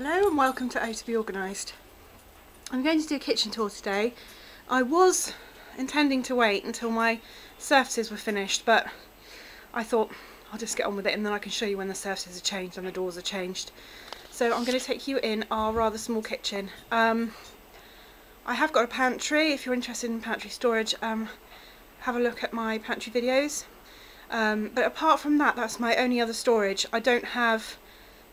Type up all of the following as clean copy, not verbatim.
Hello and welcome to To Be Organised. I'm going to do a kitchen tour today. I was intending to wait until my surfaces were finished, but I thought I'll just get on with it and then I can show you when the surfaces are changed and the doors are changed. So I'm going to take you in our rather small kitchen. I have got a pantry. If you're interested in pantry storage, have a look at my pantry videos. But apart from that, that's my only other storage. I don't have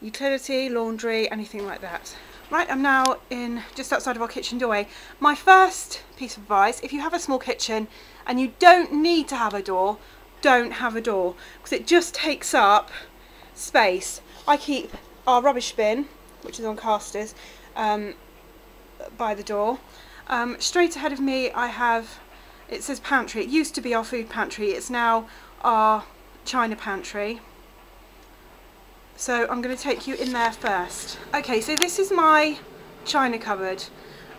utility, laundry, anything like that. Right, I'm now in just outside of our kitchen doorway. My first piece of advice, if you have a small kitchen and you don't need to have a door, don't have a door, because it just takes up space. I keep our rubbish bin, which is on casters, by the door. Straight ahead of me I have, it says pantry. It used to be our food pantry, it's now our china pantry. So I'm going to take you in there first. Okay, so this is my china cupboard.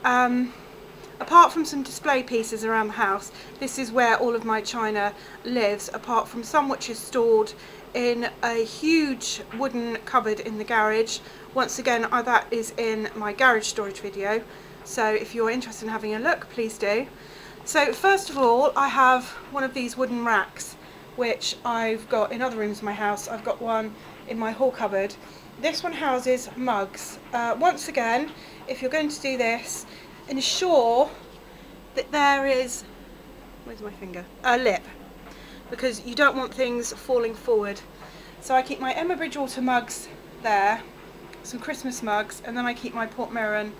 Apart from some display pieces around the house, this is where all of my china lives, apart from some which is stored in a huge wooden cupboard in the garage. Once again, that is in my garage storage video, so if you're interested in having a look, please do. So first of all, I have one of these wooden racks, which I've got in other rooms of my house. I've got one in my hall cupboard. This one houses mugs. Once again, if you're going to do this, ensure that there is, where's my finger, a lip, because you don't want things falling forward. So I keep my Emma Bridgewater mugs there, some Christmas mugs, and then I keep my Portmeirion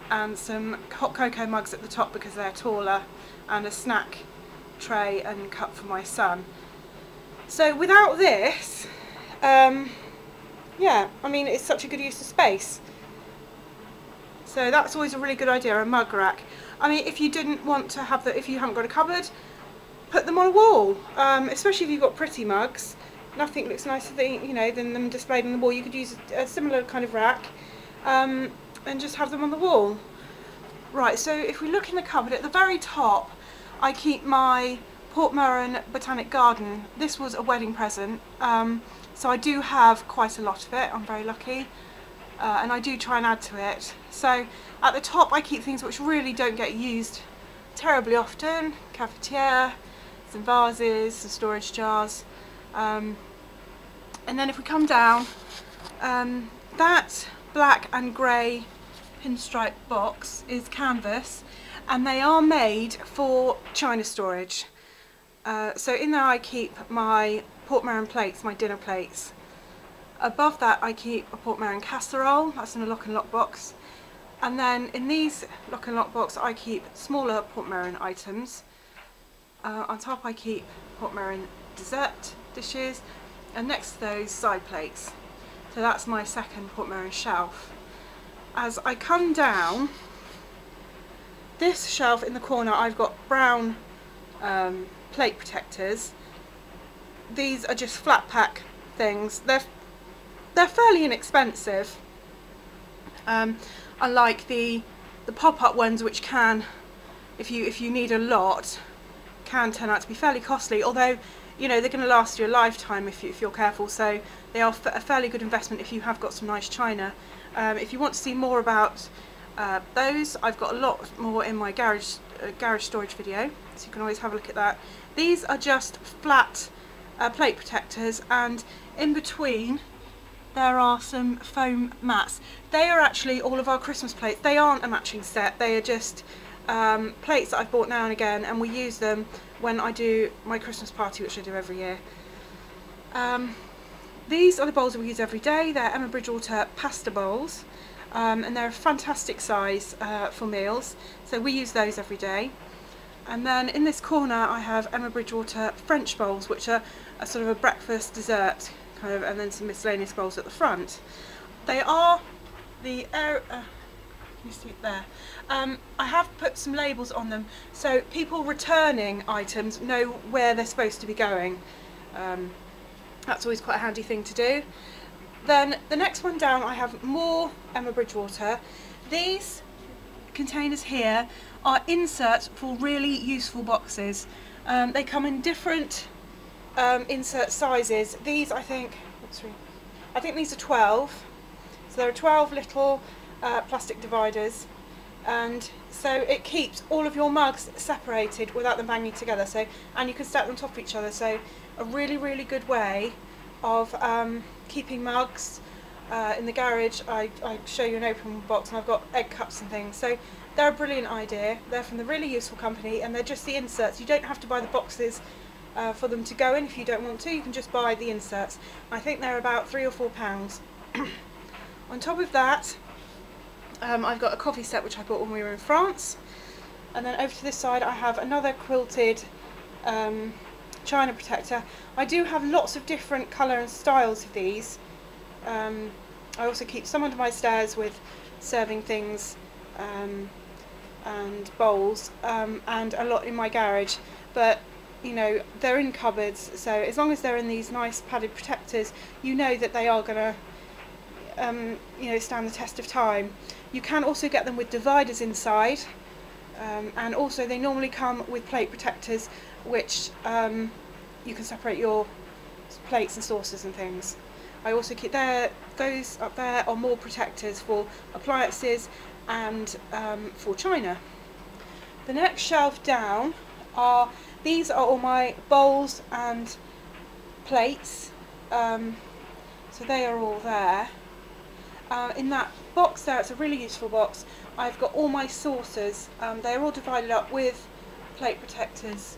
and some hot cocoa mugs at the top because they're taller, and a snack tray and cup for my son. So without this, yeah, I mean, it's such a good use of space. So that's always a really good idea, a mug rack. I mean, if you didn't want to have if you haven't got a cupboard, put them on a wall. Especially if you've got pretty mugs. Nothing looks nicer than them displayed on the wall. You could use a similar kind of rack, and just have them on the wall. Right, so if we look in the cupboard, at the very top, I keep my Portmeirion Botanic Garden. This was a wedding present, so I do have quite a lot of it. I'm very lucky, and I do try and add to it. So at the top I keep things which really don't get used terribly often, cafetiere, some vases, some storage jars, and then if we come down, that black and grey pinstripe box is canvas, and they are made for china storage. So in there I keep my Portmeirion plates, my dinner plates. Above that I keep a Portmeirion casserole, that's in a lock and lock box. And then in these lock and lock box I keep smaller Portmeirion items. On top I keep Portmeirion dessert dishes, and next to those side plates. So that's my second Portmeirion shelf. As I come down, this shelf in the corner I've got brown plate protectors. These are just flat pack things. They're fairly inexpensive, unlike the pop-up ones, which can, if you need a lot, can turn out to be fairly costly. Although, you know, they're going to last you a lifetime if you're careful. So they are a fairly good investment if you have got some nice china. If you want to see more about those, I've got a lot more in my garage storage video, so you can always have a look at that. These are just flat plate protectors, and in between there are some foam mats. They are actually all of our Christmas plates. They aren't a matching set, they are just plates that I've bought now and again, and we use them when I do my Christmas party, which I do every year. These are the bowls that we use every day. They're Emma Bridgewater pasta bowls, and they're a fantastic size for meals, so we use those every day. And then in this corner I have Emma Bridgewater French bowls, which are a sort of a breakfast dessert kind of, and then some miscellaneous bowls at the front. They are the you see it there. I have put some labels on them so people returning items know where they're supposed to be going. That's always quite a handy thing to do. Then the next one down I have more Emma Bridgewater. These containers here are inserts for really useful boxes. They come in different insert sizes. These I think these are 12, So there are 12 little plastic dividers, and so it keeps all of your mugs separated without them banging together. So, and you can stack them on top of each other. So a really, really good way of keeping mugs. In the garage I show you an open box, and I've got egg cups and things. So they're a brilliant idea. They're from the Really Useful company, and they're just the inserts. You don't have to buy the boxes for them to go in if you don't want to. You can just buy the inserts. I think they're about £3 or £4. On top of that, I've got a coffee set which I bought when we were in France, and then over to this side I have another quilted china protector. I do have lots of different colour and styles of these. I also keep some under my stairs with serving things and bowls, and a lot in my garage, but you know, they're in cupboards, so as long as they're in these nice padded protectors, you know that they are going to you know, stand the test of time. You can also get them with dividers inside, and also they normally come with plate protectors, which you can separate your plates and saucers and things. I also keep those up there are more protectors for appliances and for china. The next shelf down are, these are all my bowls and plates, so they are all there. In that box there, it's a really useful box, I've got all my saucers. They're all divided up with plate protectors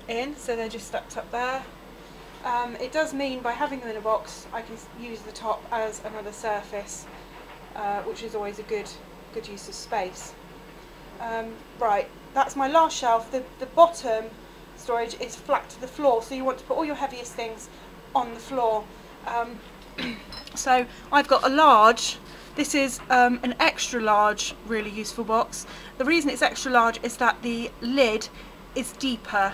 in, so they're just stacked up there. It does mean by having them in a box I can use the top as another surface, which is always a good use of space. Right, that's my last shelf. The bottom storage is flat to the floor, so you want to put all your heaviest things on the floor. So I've got a large, this is an extra large, really useful box. The reason it's extra large is that the lid is deeper,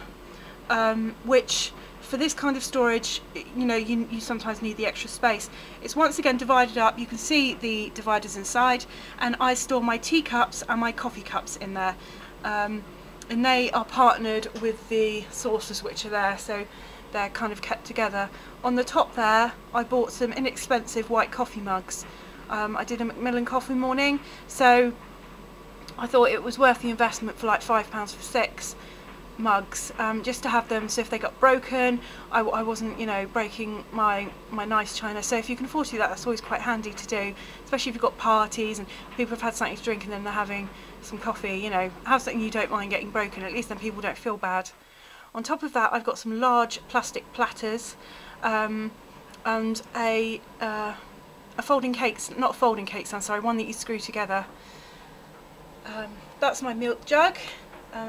which for this kind of storage, you know, you sometimes need the extra space. It's once again divided up. You can see the dividers inside, and I store my teacups and my coffee cups in there, and they are partnered with the saucers which are there, so they're kind of kept together. On the top there I bought some inexpensive white coffee mugs. I did a Macmillan coffee morning, so I thought it was worth the investment for like £5 for 6 mugs, just to have them, so if they got broken I wasn't, you know, breaking my nice china. So if you can afford to do that, that's always quite handy to do, especially if you've got parties and people have had something to drink and then they're having some coffee. You know, have something you don't mind getting broken, at least then people don't feel bad. On top of that I've got some large plastic platters, and a folding cakes, not a folding cake stand, sorry, one that you screw together. That's my milk jug.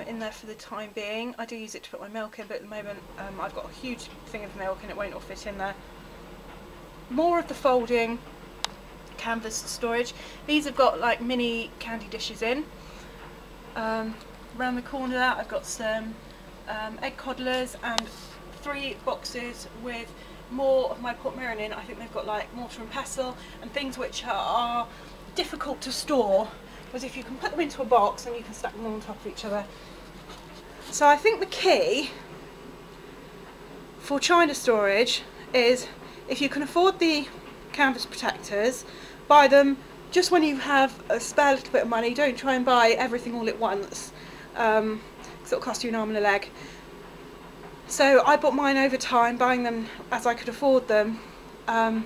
In there for the time being. I do use it to put my milk in, but at the moment I've got a huge thing of milk and it won't all fit in there. More of the folding canvas storage. These have got like mini candy dishes in. Around the corner there I've got some egg coddlers and 3 boxes with more of my Portmeirion in. I think they've got like mortar and pestle and things which are difficult to store, because if you can put them into a box then you can stack them on top of each other. So I think the key for china storage is, if you can afford the canvas protectors, buy them just when you have a spare little bit of money. Don't try and buy everything all at once, because it'll cost you an arm and a leg. So I bought mine over time, buying them as I could afford them. And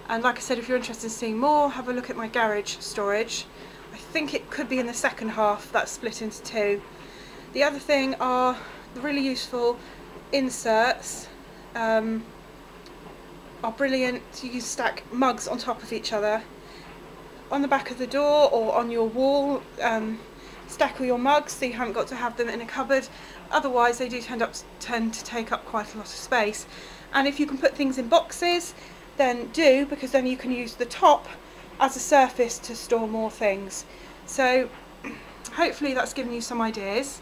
like I said, if you're interested in seeing more, have a look at my garage storage. I think it could be in the second half, that's split into 2. The other thing are the really useful inserts. Are brilliant. You can stack mugs on top of each other on the back of the door or on your wall. Stack all your mugs so you haven't got to have them in a cupboard. Otherwise they do tend to take up quite a lot of space. And if you can put things in boxes, then do, because then you can use the top as a surface to store more things. So hopefully that's given you some ideas.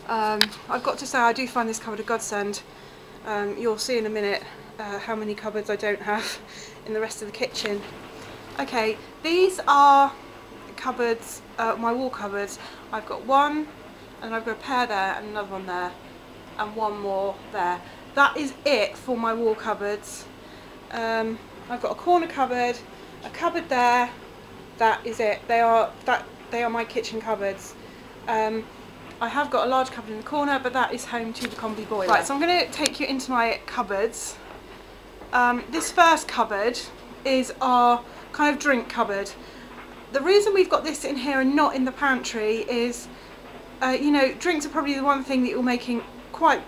I've got to say, I do find this cupboard a godsend. You'll see in a minute how many cupboards I don't have in the rest of the kitchen. Okay, these are cupboards, my wall cupboards. I've got one, and I've got a pair there, and another one there, and one more there. That is it for my wall cupboards. I've got a corner cupboard, a cupboard there. That is it. They are my kitchen cupboards. I have got a large cupboard in the corner, but that is home to the combi boiler. Right, so I'm going to take you into my cupboards. This first cupboard is our kind of drink cupboard. The reason we've got this in here and not in the pantry is, you know, drinks are probably the one thing that you're making quite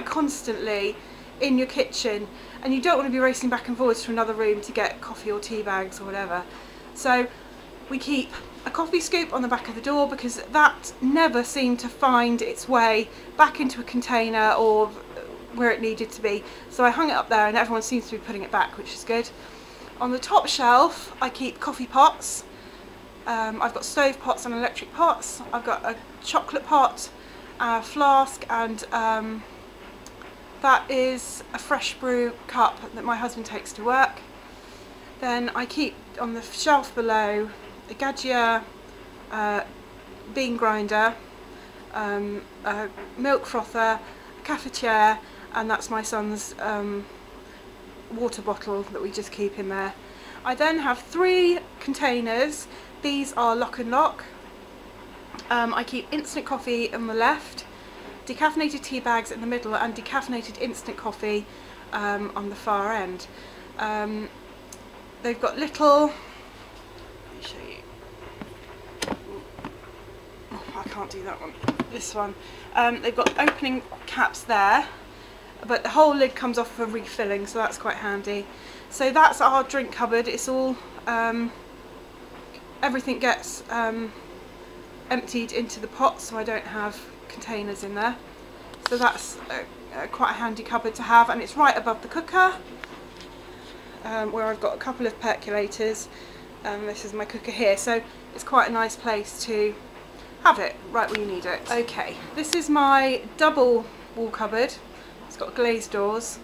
constantly in your kitchen, and you don't want to be racing back and forwards to another room to get coffee or tea bags or whatever. So we keep a coffee scoop on the back of the door, because that never seemed to find its way back into a container or where it needed to be. So I hung it up there and everyone seems to be putting it back, which is good. On the top shelf I keep coffee pots. I've got stove pots and electric pots. I've got a chocolate pot, a flask, and that is a fresh brew cup that my husband takes to work. Then I keep on the shelf below a Gaggia bean grinder, a milk frother, a cafetiere, and that's my son's water bottle that we just keep in there. I then have 3 containers. These are lock and lock. I keep instant coffee on the left, decaffeinated tea bags in the middle, and decaffeinated instant coffee on the far end. They've got little, let me show you, oh, I can't do that one, this one. They've got opening caps there, but the whole lid comes off for refilling, so that's quite handy. So that's our drink cupboard. It's all, everything gets emptied into the pot, so I don't have containers in there. So that's quite a handy cupboard to have, and it's right above the cooker, where I've got a couple of percolators. This is my cooker here, so it's quite a nice place to have it right where you need it. Okay, this is my double wall cupboard. It's got glazed doors.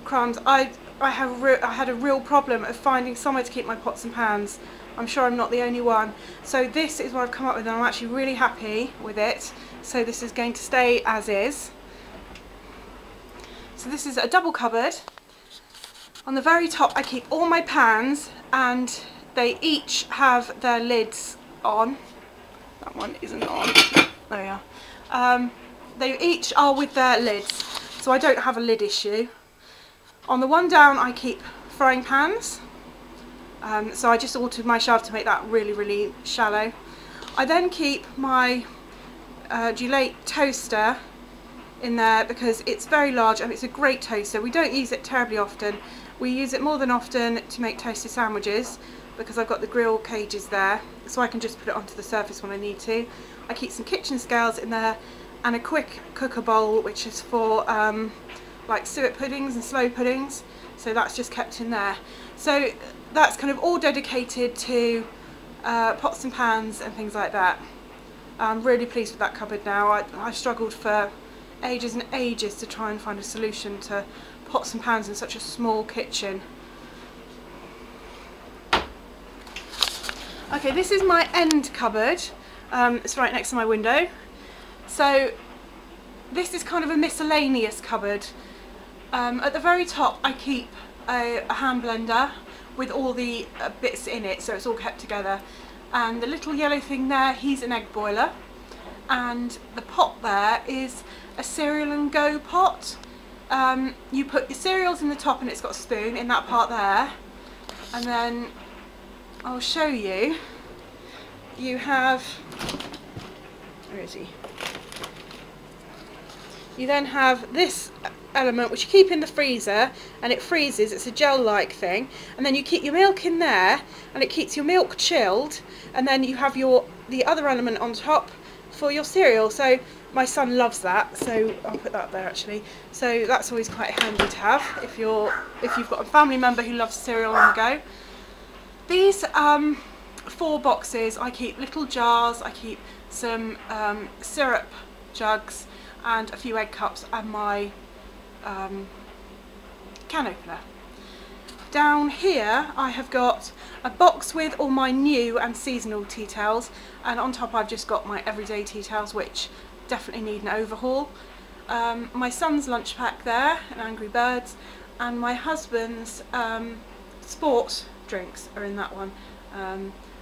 Crumbs. I had a real problem of finding somewhere to keep my pots and pans. I'm sure I'm not the only one. So this is what I've come up with, and I'm actually really happy with it. So this is going to stay as is. So this is a double cupboard. On the very top I keep all my pans, and they each have their lids on. That one isn't on. There we are. They each are with their lids, so I don't have a lid issue. On the one down I keep frying pans. So I just altered my shelf to make that really shallow. I then keep my Gillette toaster in there because it's very large and it's a great toaster. We don't use it terribly often. We use it more than often to make toasted sandwiches because I've got the grill cages there, so I can just put it onto the surface when I need to. I keep some kitchen scales in there and a quick cooker bowl, which is for like suet puddings and slow puddings, so that's just kept in there. So that's kind of all dedicated to pots and pans and things like that. I'm really pleased with that cupboard now. I struggled for ages and ages to try and find a solution to pots and pans in such a small kitchen. Okay, this is my end cupboard. It's right next to my window. So this is kind of a miscellaneous cupboard. At the very top I keep a hand blender with all the bits in it, so it's all kept together. And the little yellow thing there, he's an egg boiler. And the pot there is a cereal and go pot. You put your cereals in the top and it's got a spoon in that part there. And then I'll show you. You have, where is he? You then have this element which you keep in the freezer and it freezes, it's a gel-like thing, and then you keep your milk in there and it keeps your milk chilled, and then you have the other element on top for your cereal. So my son loves that, so I'll put that there actually. So that's always quite handy to have if you've got a family member who loves cereal on the go. These 4 boxes, I keep little jars, I keep some syrup jugs and a few egg cups and my can opener. Down here I have got a box with all my new and seasonal tea towels, and on top I've just got my everyday tea towels which definitely need an overhaul. My son's lunch pack there, and Angry Birds, and my husband's sports drinks are in that one.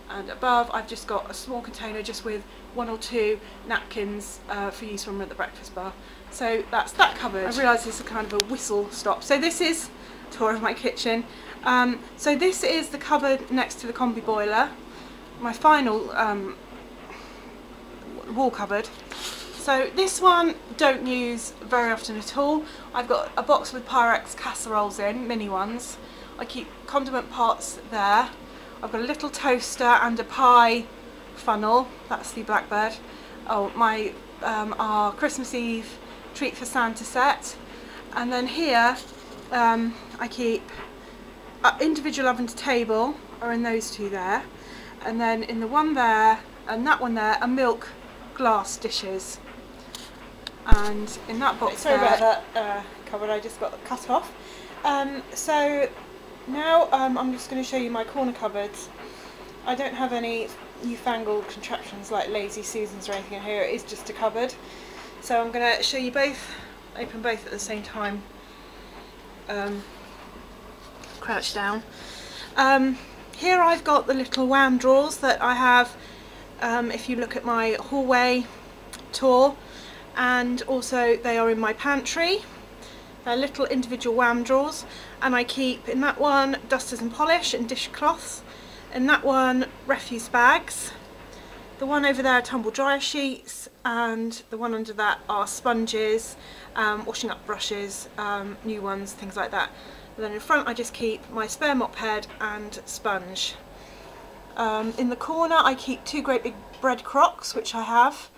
And above I've just got a small container just with 1 or 2 napkins for use when we're at the breakfast bar. So that's that cupboard. I realise this is kind of a whistle stop. So this is a tour of my kitchen. So this is the cupboard next to the combi boiler, my final wall cupboard. So this one don't use very often at all. I've got a box with Pyrex casseroles in, mini ones. I keep condiment pots there. I've got a little toaster and a pie funnel, that's the Blackbird. Oh, my our Christmas Eve treat for Santa set. And then here I keep individual oven to table are in those 2 there. And then in the one there and that one there are milk glass dishes. And in that box sorry there, about that cupboard, I just got cut off. So now I'm just going to show you my corner cupboards. I don't have any newfangled contraptions like Lazy Susans or anything in here, it is just a cupboard. So I'm going to show you both, open both at the same time. Crouch down. Here I've got the little wham drawers that I have if you look at my hallway tour, and also they are in my pantry. They're little individual wham drawers, and I keep in that one dusters and polish and dishcloths, in that one refuse bags, the one over there are tumble dryer sheets, and the one under that are sponges, washing up brushes, new ones, things like that. And then in front I just keep my spare mop head and sponge. In the corner I keep 2 great big bread crocks, which I have.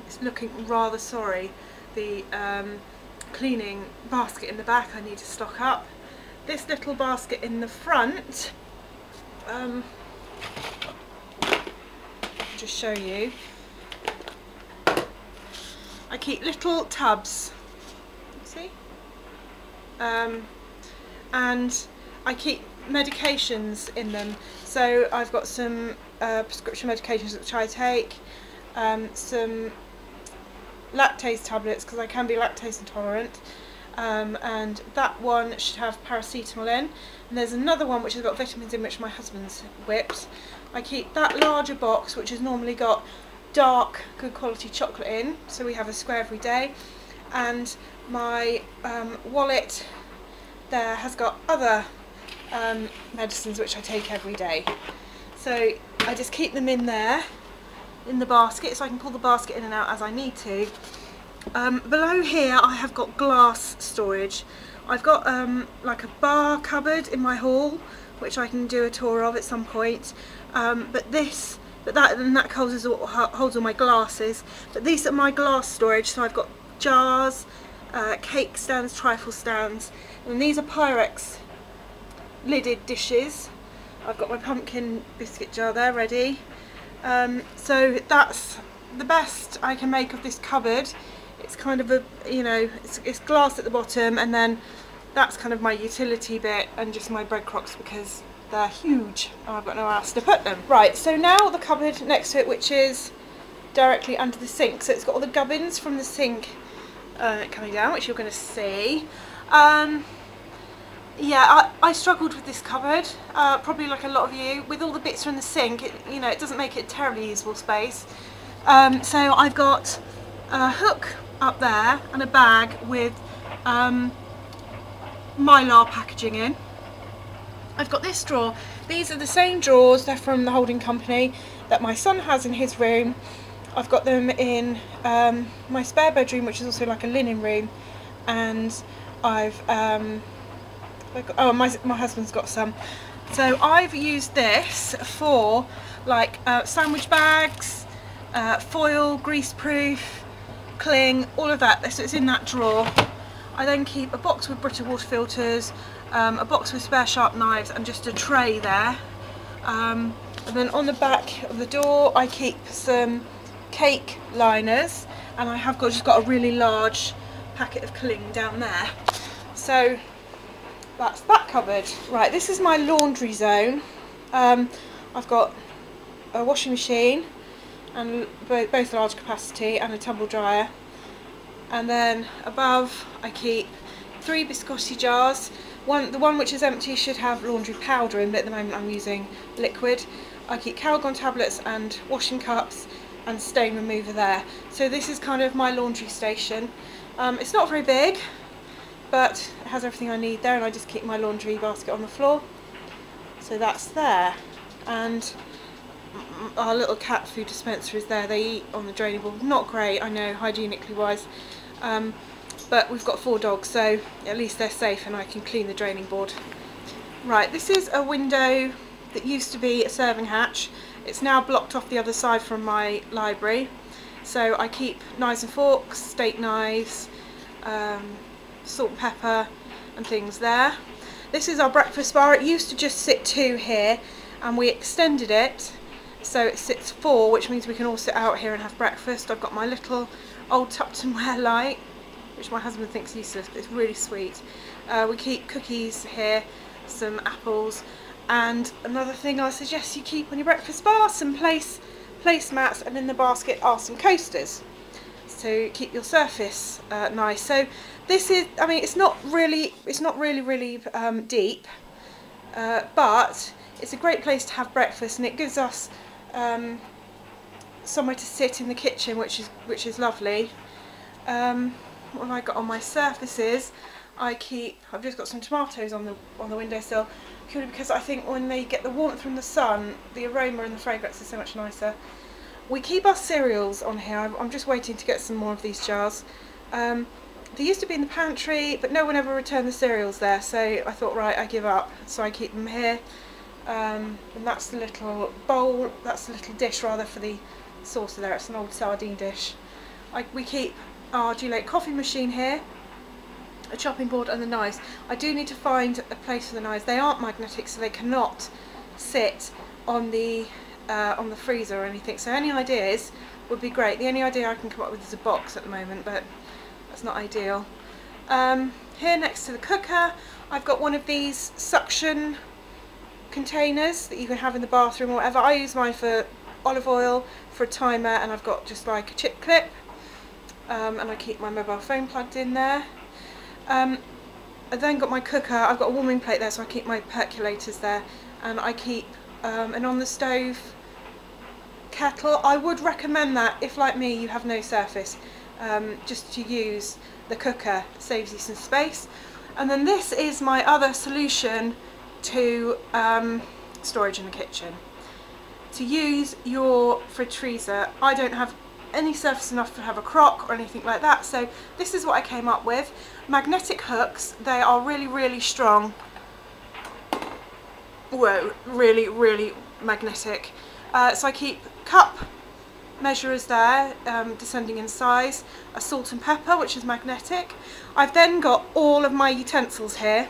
It's looking rather sorry. The cleaning basket in the back I need to stock up. This little basket in the front, just show you. I keep little tubs, see? And I keep medications in them. So I've got some prescription medications which I take, some lactase tablets because I can be lactose intolerant, and that one should have paracetamol in, and there's another one which has got vitamins in which my husband's whipped. I keep that larger box which has normally got dark good quality chocolate in, so we have a square every day, and my wallet there has got other medicines which I take every day. So I just keep them in there in the basket, so I can pull the basket in and out as I need to. Below here I have got glass storage. I've got like a bar cupboard in my hall which I can do a tour of at some point, but that holds all my glasses, but these are my glass storage. So I've got jars, cake stands, trifle stands, and these are Pyrex lidded dishes. I've got my pumpkin biscuit jar there ready. So that's the best I can make of this cupboard. It's kind of a, you know, it's glass at the bottom, and then that's kind of my utility bit, and just my bread crocks because they're huge and I've got nowhere else to put them. Right, so now the cupboard next to it, which is directly under the sink. So it's got all the gubbins from the sink coming down, which you're going to see. Yeah, I struggled with this cupboard, probably like a lot of you. With all the bits from the sink, it doesn't make it a terribly usable space. So I've got a hook up there and a bag with Mylar packaging in. I've got this drawer. These are the same drawers, they're from the holding company that my son has in his room. I've got them in my spare bedroom, which is also like a linen room, and I've my husband's got some. So I've used this for like sandwich bags, foil, grease proof, cling, all of that. So it's in that drawer. I then keep a box with Brita water filters, a box with spare sharp knives, and just a tray there. And then on the back of the door I keep some cake liners, and I have just got a really large packet of cling down there. So that's that cupboard. Right, this is my laundry zone. I've got a washing machine, and both large capacity, and a tumble dryer. And then above I keep 3 biscotti jars. The one which is empty should have laundry powder in, but at the moment I'm using liquid. I keep Calgon tablets and washing cups and stain remover there. So this is kind of my laundry station. It's not very big, but it has everything I need there, and I just keep my laundry basket on the floor. So that's there. And our little cat food dispenser is there. They eat on the draining board. Not great, I know, hygienically wise. But we've got 4 dogs, so at least they're safe and I can clean the draining board. Right, this is a window that used to be a serving hatch. It's now blocked off the other side from my library. So I keep knives and forks, steak knives, salt and pepper and things there. This is our breakfast bar. It used to just sit 2 here, and we extended it so it sits 4, which means we can all sit out here and have breakfast. I've got my little old Tupperware light, which my husband thinks useless, but it's really sweet. We keep cookies here, some apples, and another thing I suggest you keep on your breakfast bar, some placemats, and in the basket are some coasters, so keep your surface nice. So this is, I mean, it's not really deep, but it's a great place to have breakfast, and it gives us somewhere to sit in the kitchen, which is lovely. What have I got on my surfaces? I've just got some tomatoes on the windowsill, purely because I think when they get the warmth from the sun, the aroma and the fragrance is so much nicer. We keep our cereals on here. I'm just waiting to get some more of these jars. They used to be in the pantry, but no one ever returned the cereals there, so I thought, right, I give up. So I keep them here. And that's the little bowl, that's the little dish rather for the saucer there. It's an old sardine dish. We keep our Gillette coffee machine here, a chopping board, and the knives. I do need to find a place for the knives. They aren't magnetic, so they cannot sit on the freezer or anything. So any ideas would be great. The only idea I can come up with is a box at the moment, but that's not ideal. Here next to the cooker, I've got one of these suction containers that you can have in the bathroom or whatever. I use mine for olive oil, for a timer, and I've got just like a chip clip, and I keep my mobile phone plugged in there. I then got my cooker. I've got a warming plate there, so I keep my percolators there, and I keep an on the stove kettle. I would recommend that if, like me, you have no surface, just to use the cooker. It saves you some space. And then this is my other solution to storage in the kitchen. To use your fridge freezer, I don't have any surface enough to have a crock or anything like that, so this is what I came up with. Magnetic hooks. They are really strong. Whoa, really magnetic. So I keep cup measurers there, descending in size, a salt and pepper, which is magnetic. I've then got all of my utensils here,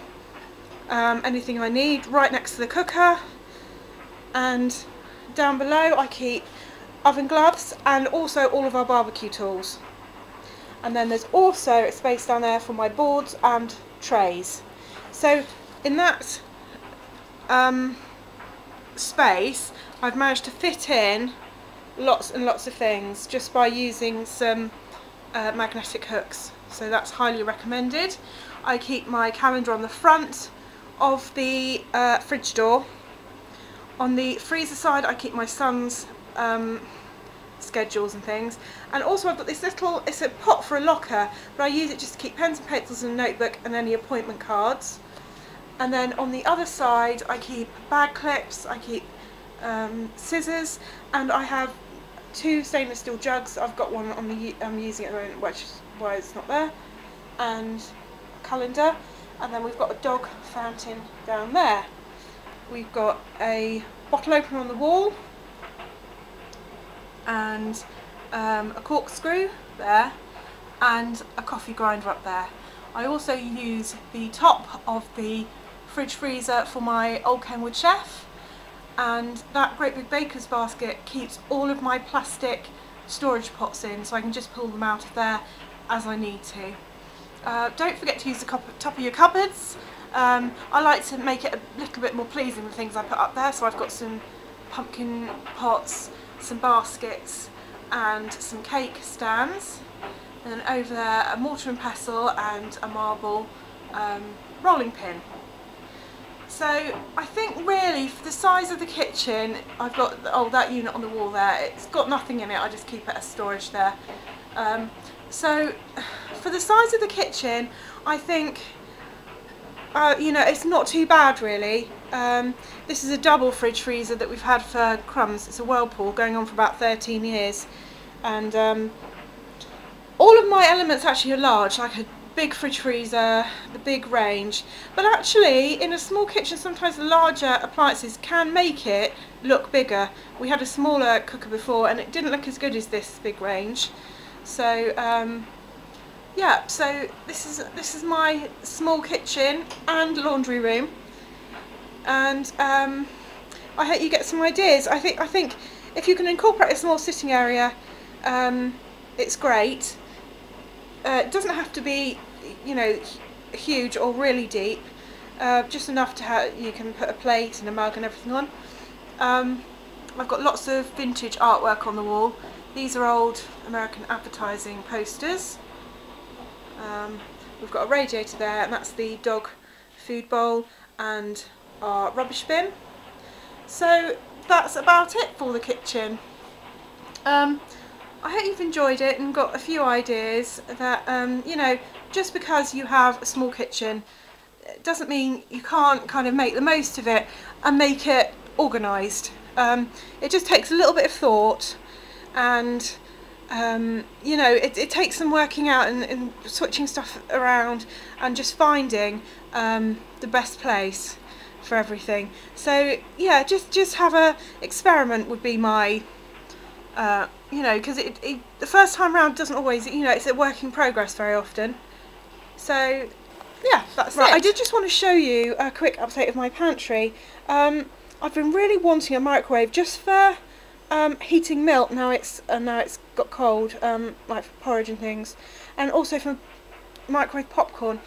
anything I need, right next to the cooker, and down below I keep oven gloves and also all of our barbecue tools. And then there's also a space down there for my boards and trays. So in that space, I've managed to fit in lots and lots of things just by using some magnetic hooks. So that's highly recommended. I keep my calendar on the front of the fridge door. On the freezer side, I keep my son's schedules and things, and also I've got this little, it's a pot for a locker, but I use it just to keep pens and pencils and a notebook and any appointment cards. And then on the other side I keep bag clips, I keep scissors, and I have 2 stainless steel jugs. I've got one on the I'm using at the moment, which is why it's not there, and a calendar, and then we've got a dog fountain down there. We've got a bottle opener on the wall, and a corkscrew there, and a coffee grinder up there. I also use the top of the fridge freezer for my old Kenwood chef, and that great big baker's basket keeps all of my plastic storage pots in, so I can just pull them out of there as I need to. Don't forget to use the top of your cupboards. I like to make it a little bit more pleasing, the things I put up there, so I've got some pumpkin pots, some baskets, and some cake stands. And then over there a mortar and pestle and a marble rolling pin. So I think really for the size of the kitchen, I've got that unit on the wall there. It's got nothing in it, I just keep it as storage there. So for the size of the kitchen, I think you know, it's not too bad really. This is a double fridge freezer that we've had for crumbs. It's a Whirlpool going on for about 13 years, and all of my elements actually are large, like a big fridge freezer, the big range, but actually in a small kitchen sometimes the larger appliances can make it look bigger. We had a smaller cooker before and it didn't look as good as this big range. So yeah, so this is my small kitchen and laundry room, and I hope you get some ideas. I think if you can incorporate a small sitting area, it's great. It doesn't have to be, you know, huge or really deep, just enough to have, you can put a plate and a mug and everything on. I've got lots of vintage artwork on the wall. These are old American advertising posters. We've got a radiator there, and that's the dog food bowl and our rubbish bin. So that's about it for the kitchen. I hope you've enjoyed it and got a few ideas that, you know, just because you have a small kitchen, it doesn't mean you can't kind of make the most of it and make it organised. It just takes a little bit of thought, and you know, it takes some working out and switching stuff around and just finding the best place for everything. So yeah, just have a experiment would be my you know, because the first time round doesn't always, you know, it's a work in progress very often. So yeah, that's it. I did just want to show you a quick update of my pantry. I've been really wanting a microwave just for heating milk. Now it's got cold, like for porridge and things, and also for microwave popcorn.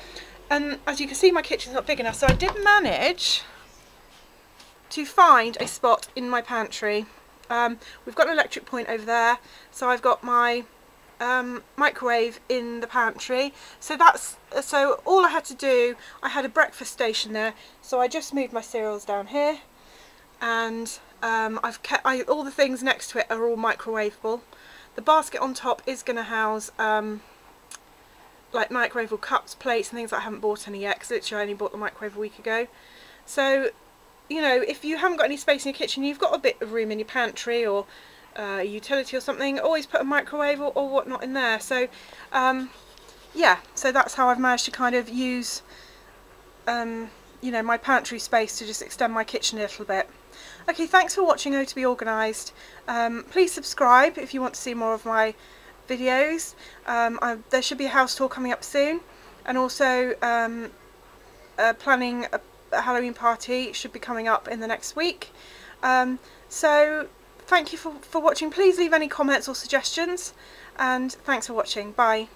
And as you can see, my kitchen's not big enough, so I did manage to find a spot in my pantry. We've got an electric point over there, so I've got my microwave in the pantry. So all I had to do, I had a breakfast station there, so I just moved my cereals down here, and I've kept all the things next to it are all microwavable. The basket on top is going to house like microwavable cups, plates and things that I haven't bought any yet, because literally I only bought the microwave a week ago. So you know, if you haven't got any space in your kitchen, you've got a bit of room in your pantry or a utility or something, always put a microwave or whatnot in there. So yeah, so that's how I've managed to kind of use you know, my pantry space to just extend my kitchen a little bit. Okay, thanks for watching Oh To Be Organised. Please subscribe if you want to see more of my videos. There should be a house tour coming up soon, and also planning a Halloween party should be coming up in the next week. So thank you for watching. Please leave any comments or suggestions, and thanks for watching. Bye.